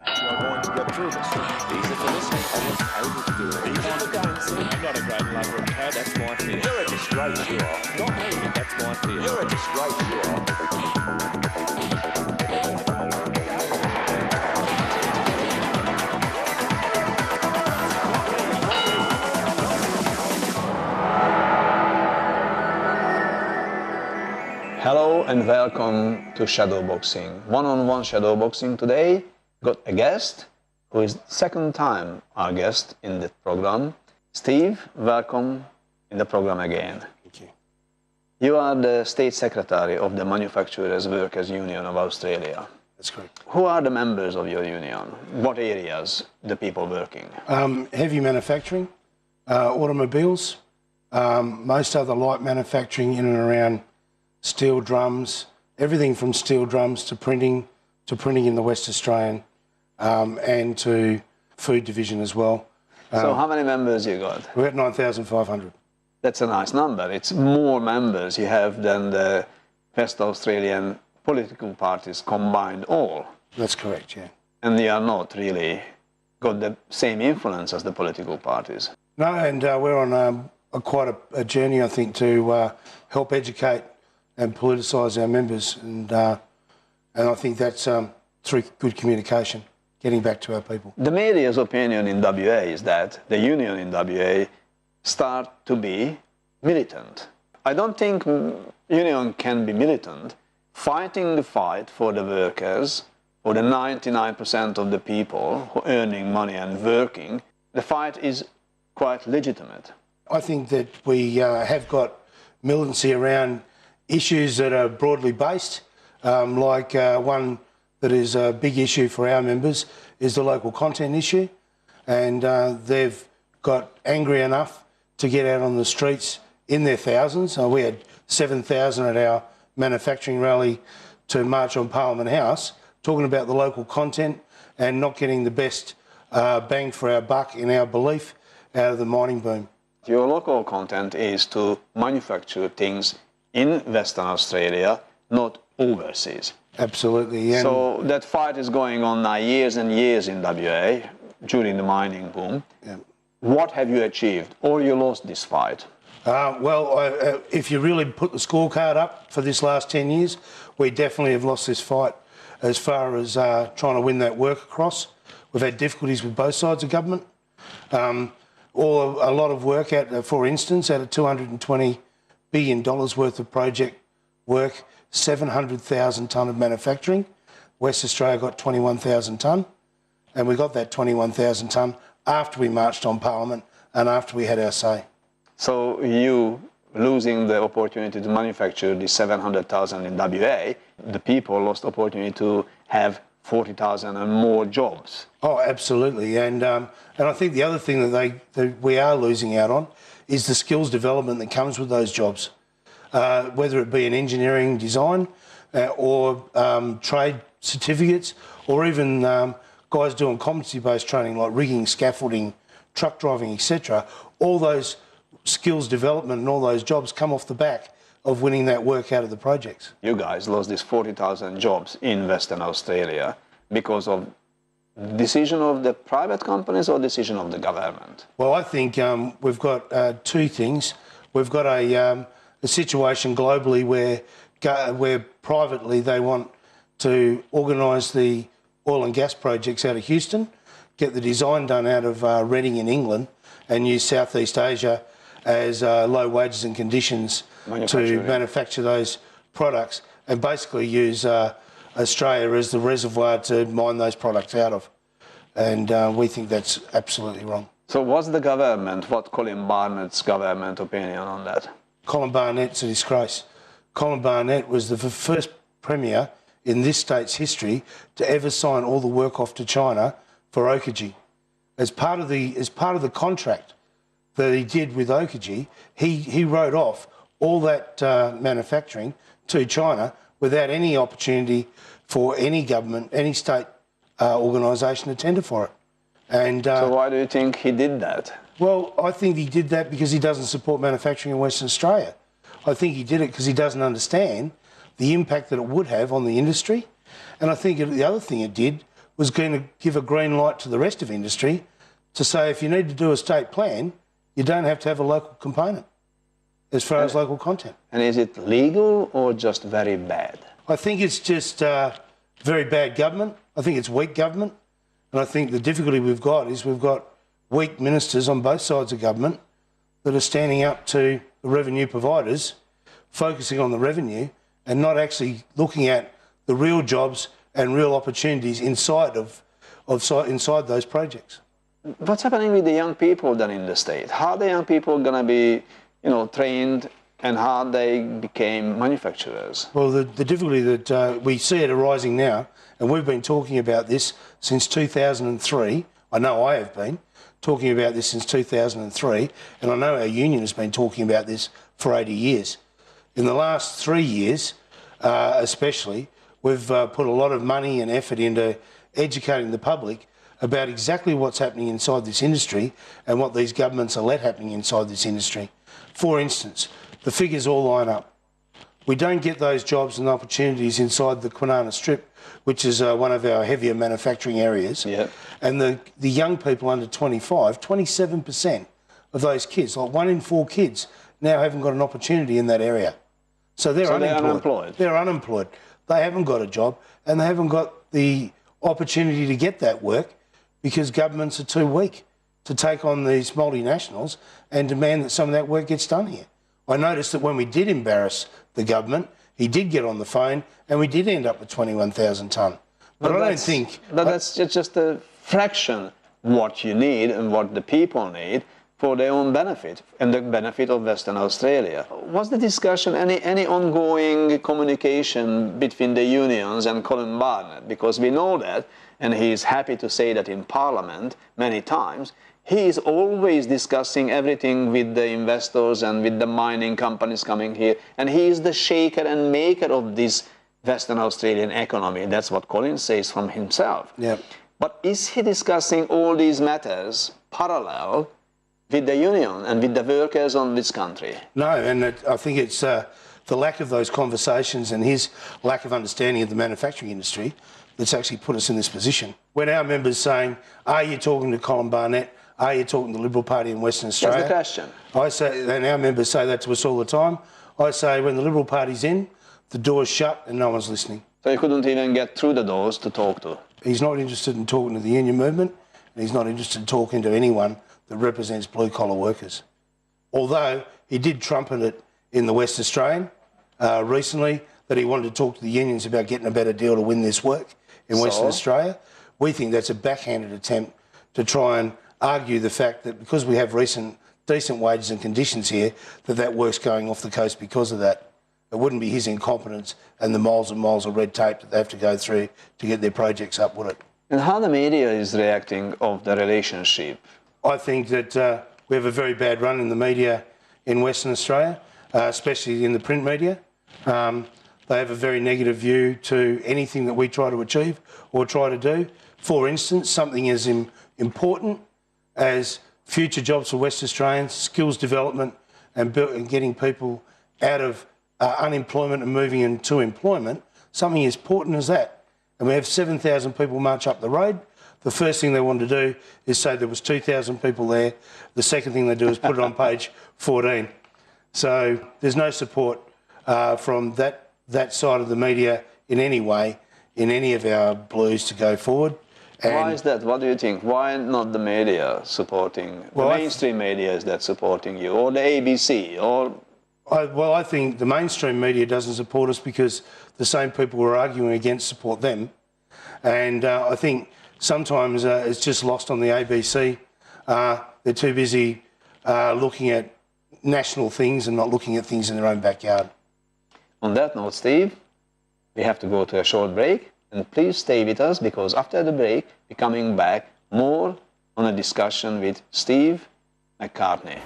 You are going to get through this. Easy for listening. I was able to do it. Easy for dancing. I'm not a great lover of cats. That's my fear. You're a disgrace, you are. Not me. That's my fear. You're a disgrace, you are. Hello and welcome to Shadowboxing. One-on-one Shadowboxing today. Got a guest who is second time our guest in the program. Steve, welcome in the program again. Thank you. You are the State Secretary of the Manufacturers Workers Union of Australia. That's correct. Who are the members of your union? What areas the people working? Heavy manufacturing, automobiles, most other light manufacturing in and around steel drums, everything from steel drums to printing in the West Australian and to food division as well. So how many members you got? We're at 9,500. That's a nice number. It's more members you have than the West Australian political parties combined all. That's correct, yeah. And they are not really got the same influence as the political parties. No, and we're on quite a journey, I think, to help educate and politicise our members, and I think that's through good communication, getting back to our people. The media's opinion in WA is that the union in WA start to be militant. I don't think union can be militant. Fighting the fight for the workers, for the 99% of the people who are earning money and working, the fight is quite legitimate. I think that we have got militancy around issues that are broadly based, like one that is a big issue for our members is the local content issue, and they've got angry enough to get out on the streets in their thousands. We had 7,000 at our manufacturing rally to march on Parliament House, talking about the local content and not getting the best bang for our buck, in our belief, out of the mining boom. Your local content is to manufacture things in Western Australia, not overseas. Absolutely. And so that fight is going on now years and years in WA during the mining boom. Yeah. What have you achieved, or you lost this fight? If you really put the scorecard up for this last 10 years, we definitely have lost this fight as far as trying to win that work across. We've had difficulties with both sides of government. A lot of work, for instance, out of $220 billion worth of project work, 700,000 tonne of manufacturing. West Australia got 21,000 tonne, and we got that 21,000 tonne after we marched on Parliament and after we had our say. So you losing the opportunity to manufacture the 700,000 in WA, the people lost opportunity to have 40,000 and more jobs. Oh, absolutely. And I think the other thing that we are losing out on is the skills development that comes with those jobs, whether it be in engineering design or trade certificates, or even guys doing competency-based training like rigging, scaffolding, truck driving, etc. All those skills development and all those jobs come off the back of winning that work out of the projects. You guys lost these 40,000 jobs in Western Australia because of decision of the private companies or decision of the government? Well, I think we've got two things. We've got a situation globally where privately they want to organise the oil and gas projects out of Houston, get the design done out of Reading in England, and use Southeast Asia as low wages and conditions to manufacture those products, and basically use Australia as the reservoir to mine those products out of. And we think that's absolutely wrong. So what's the government, what Colin Barnett's government opinion on that? Colin Barnett's a disgrace. Colin Barnett was the first premier in this state's history to ever sign all the work off to China for Oakajee. As part of the contract that he did with Oakajee, he wrote off all that manufacturing to China without any opportunity for any government, any state organisation to tender for it. And so why do you think he did that? Well, I think he did that because he doesn't support manufacturing in Western Australia. I think he did it because he doesn't understand the impact that it would have on the industry. And I think the other thing it did was going to give a green light to the rest of industry to say if you need to do a state plan, you don't have to have a local component as far as local content. And is it legal or just very bad? I think it's just very bad government. I think it's weak government. And I think the difficulty we've got is we've got weak ministers on both sides of government that are standing up to the revenue providers, focusing on the revenue and not actually looking at the real jobs and real opportunities inside inside those projects. What's happening with the young people then in the state? How are the young people going to be, trained, and how they became manufacturers? Well, the difficulty that we see it arising now, and we've been talking about this since 2003. I know I have been talking about this since 2003, and I know our union has been talking about this for 80 years. In the last 3 years, especially, we've put a lot of money and effort into educating the public about exactly what's happening inside this industry and what these governments are let happening inside this industry. For instance, the figures all line up. We don't get those jobs and opportunities inside the Kwinana Strip, which is one of our heavier manufacturing areas. Yep. And the young people under 25, 27% of those kids, like 1 in 4 kids, now haven't got an opportunity in that area. So they're unemployed. They're unemployed. They haven't got a job and they haven't got the opportunity to get that work because governments are too weak to take on these multinationals and demand that some of that work gets done here. I noticed that when we did embarrass the government, he did get on the phone and we did end up with 21,000 tonne. But I don't think... But that's just a fraction what you need and what the people need for their own benefit and the benefit of Western Australia. Was the discussion, any ongoing communication between the unions and Colin Barnett? Because we know that, and he's happy to say that in Parliament many times, he is always discussing everything with the investors and with the mining companies coming here, and he is the shaker and maker of this Western Australian economy. That's what Colin says from himself. Yeah. But is he discussing all these matters parallel with the union and with the workers on this country? No, and I think it's the lack of those conversations and his lack of understanding of the manufacturing industry that's actually put us in this position. When our members saying, are you talking to Colin Barnett? Are you talking to the Liberal Party in Western Australia? That's the question. I say, and our members say that to us all the time. I say when the Liberal Party's in, the door's shut and no one's listening. So you couldn't even get through the doors to talk to? He's not interested in talking to the union movement, and he's not interested in talking to anyone that represents blue-collar workers. Although he did trumpet it in the West Australian recently that he wanted to talk to the unions about getting a better deal to win this work in Western Australia. We think that's a backhanded attempt to try and argue the fact that because we have decent wages and conditions here, that work's going off the coast because of that. It wouldn't be his incompetence and the miles and miles of red tape that they have to go through to get their projects up, would it? And how the media is reacting of the relationship? I think that we have a very bad run in the media in Western Australia, especially in the print media. They have a very negative view to anything that we try to achieve or try to do. For instance, something as important as future jobs for West Australians, skills development and getting people out of unemployment and moving into employment, something as important as that. And we have 7,000 people march up the road. The first thing they want to do is say there was 2,000 people there. The second thing they do is put it on page 14. So there's no support from that side of the media in any way, in any of our blues to go forward. And why is that? What do you think? Why not the media supporting, the mainstream media is that supporting you, or the ABC, or... Well, I think the mainstream media doesn't support us because the same people we're arguing against support them. And I think sometimes it's just lost on the ABC. They're too busy looking at national things and not looking at things in their own backyard. On that note, Steve, we have to go to a short break. And please stay with us because after the break, we're coming back more on a discussion with Steve McCartney.